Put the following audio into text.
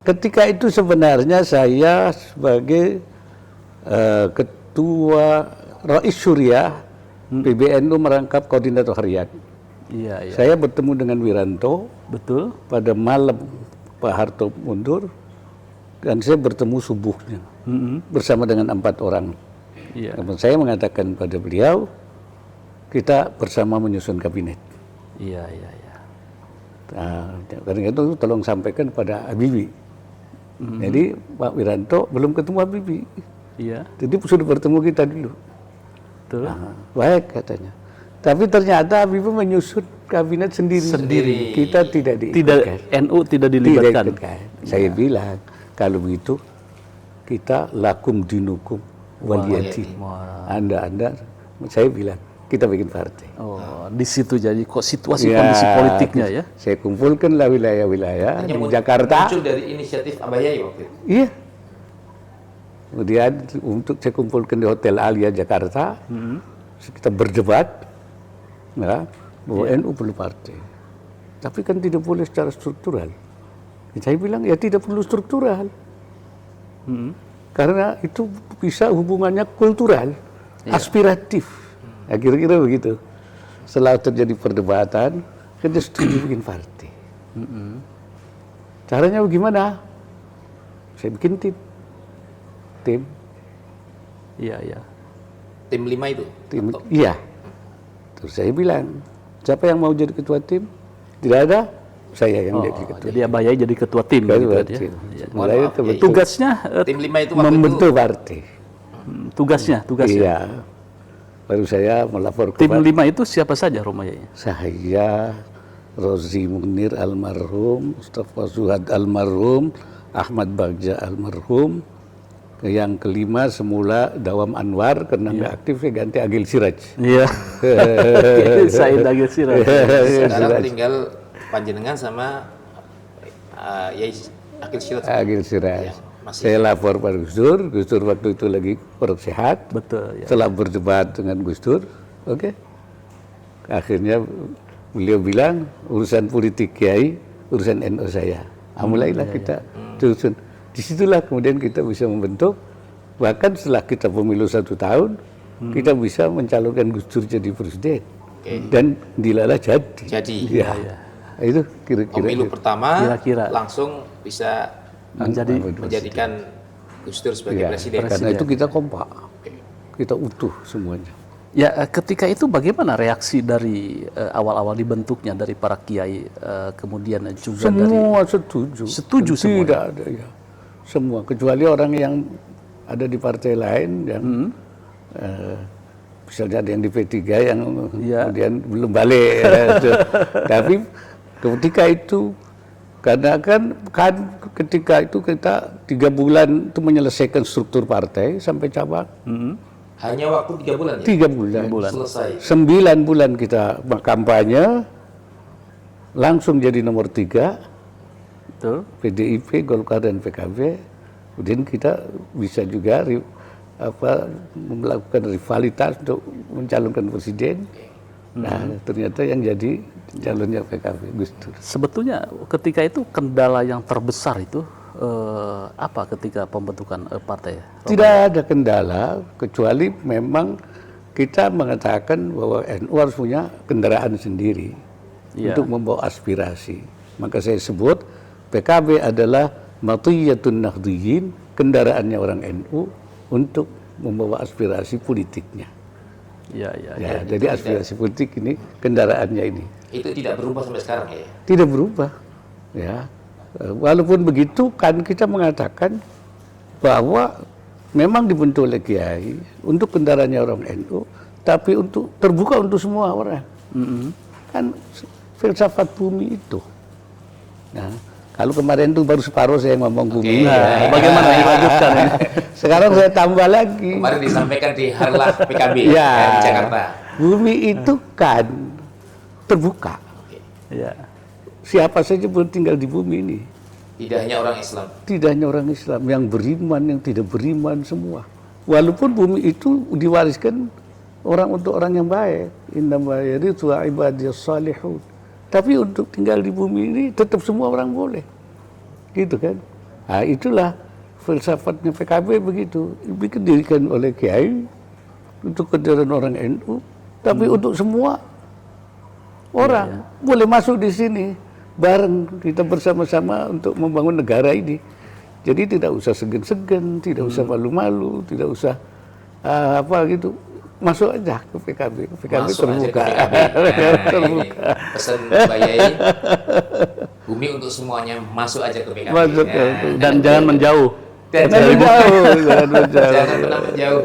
Ketika itu sebenarnya saya sebagai ketua Rais Syuriah PBNU merangkap koordinator harian. Iya, iya. Saya bertemu dengan Wiranto. Betul. Pada malam Pak Harto mundur dan saya bertemu subuhnya bersama dengan 4 orang. Iya. Namun saya mengatakan pada beliau kita bersama menyusun kabinet. Iya, iya, iya. Nah, karena itu tolong sampaikan pada Habibie. Jadi Pak Wiranto belum ketemu Habibie. Iya. Jadi sudah bertemu kita dulu. Betul. Nah, baik katanya. Tapi ternyata Habibie menyusun kabinet sendiri. Kita tidak NU tidak dilibatkan. Saya bilang kalau begitu kita lakum dinukum waliyadin. Anda, saya bilang kita bikin partai. Oh, di situ jadi kok situasi kondisi politiknya ya. Saya kumpulkanlah wilayah-wilayah di Jakarta. Muncul dari inisiatif Abayai waktu itu. Iya. Kemudian untuk saya kumpulkan di Hotel Alia Jakarta, kita berdebat, ya, bahwa NU perlu partai. Tapi kan tidak boleh secara struktural. Saya bilang ya tidak perlu struktural, karena itu bisa hubungannya kultural, aspiratif. Ya, kira-kira begitu. Setelah terjadi perdebatan, kita setuju bikin partai. Caranya bagaimana? Saya bikin tim. Iya, iya. Tim 5 itu? Iya. Terus saya bilang, siapa yang mau jadi ketua tim? Tidak ada, saya yang jadi ketua. Jadi Abayai jadi ketua tim. Ketua gitu, tim. Ya. Mulai Tugasnya tim 5 itu waktu membentuk partai. Tugasnya. Iya. Baru saya melapor ke Tim 5 itu siapa saja Romayanya? Saya, Rozi Munir almarhum, Mustafa Zuhad almarhum, Ahmad Bagja almarhum. Yang kelima semula Dawam Anwar, karena nggak aktif saya ganti Agil Siraj. Iya. Said Agil Siraj. Sekarang tinggal panjenengan sama Yai Agil Siraj. Agil Siraj. Saya lapor pada Gus Dur waktu itu lagi kurang sehat. Betul. Ya. Setelah berdebat dengan Gus Dur, oke. Akhirnya beliau bilang urusan politik Kiai, urusan NU saya. Mulailah kita susun. Disitulah kemudian kita bisa membentuk, bahkan setelah kita pemilu 1 tahun, kita bisa mencalonkan Gus Dur jadi presiden. Dan dilalah jadi. Ya. Itu kira-kira. Pemilu pertama kira-kira langsung bisa menjadikan Gus Dur sebagai presiden. Karena itu kita kompak, kita utuh semuanya. Ya, ketika itu bagaimana reaksi dari awal-awal dibentuknya dari para kiai, kemudian juga semua dari setuju semua. Tidak ada ya. Semua kecuali orang yang ada di partai lain yang misalnya ada yang di P3 yang kemudian belum balik. Tapi ketika itu karena kan ketika itu kita 3 bulan itu menyelesaikan struktur partai sampai cabang. Hanya waktu 3 bulan ya? 3 bulan. Selesai. 9 bulan kita kampanye, langsung jadi nomor 3. Betul. PDIP, Golkar dan PKB. Kemudian kita bisa juga melakukan rivalitas untuk mencalonkan presiden. Nah, ternyata yang jadi calonnya PKB, Gus Dur. Sebetulnya ketika itu kendala yang terbesar itu apa ketika pembentukan partai? Tidak ada kendala, kecuali memang kita mengatakan bahwa NU harus punya kendaraan sendiri untuk membawa aspirasi. Maka saya sebut PKB adalah matiyatun nahdhiyin, kendaraannya orang NU untuk membawa aspirasi politiknya. Ya. Jadi aspirasi politik ini kendaraannya ini. Itu tidak berubah sampai sekarang ya? Tidak berubah. Ya. Walaupun begitu kan kita mengatakan bahwa memang dibentuk oleh Kiai untuk kendaraannya orang NU, tapi untuk terbuka untuk semua orang. Kan filsafat bumi itu. Nah, kalau kemarin itu baru separuh saya ngomong bumi. Bagaimana dilanjutkan ini? Sekarang saya tambah lagi. Kemarin disampaikan di Harlah PKB di Jakarta. Bumi itu kan terbuka. Ya. Siapa saja boleh tinggal di bumi ini. Tidak hanya orang Islam. Tidak hanya orang Islam, yang beriman, yang tidak beriman semua. Walaupun bumi itu diwariskan untuk orang yang baik. Innama yarithu ibadiyas salihun. Tapi untuk tinggal di bumi ini tetap semua orang boleh. Gitu kan. Nah, itulah filsafatnya PKB begitu. Didirikan oleh Kiai untuk kejaran orang NU, tapi untuk semua orang boleh masuk di sini bareng kita bersama-sama untuk membangun negara ini. Jadi tidak usah segan-segan, tidak usah malu-malu, tidak usah apa gitu. Masuk aja ke PKB. PKB Masuk aja terbuka. ke PKB. Terbuka. Pesan Pak Yai, bumi untuk semuanya, masuk aja ke PKB. Masuk Nah, Dan jangan menjauh. Jangan menjauh, jangan menjauh. Jangan pernah menjauh.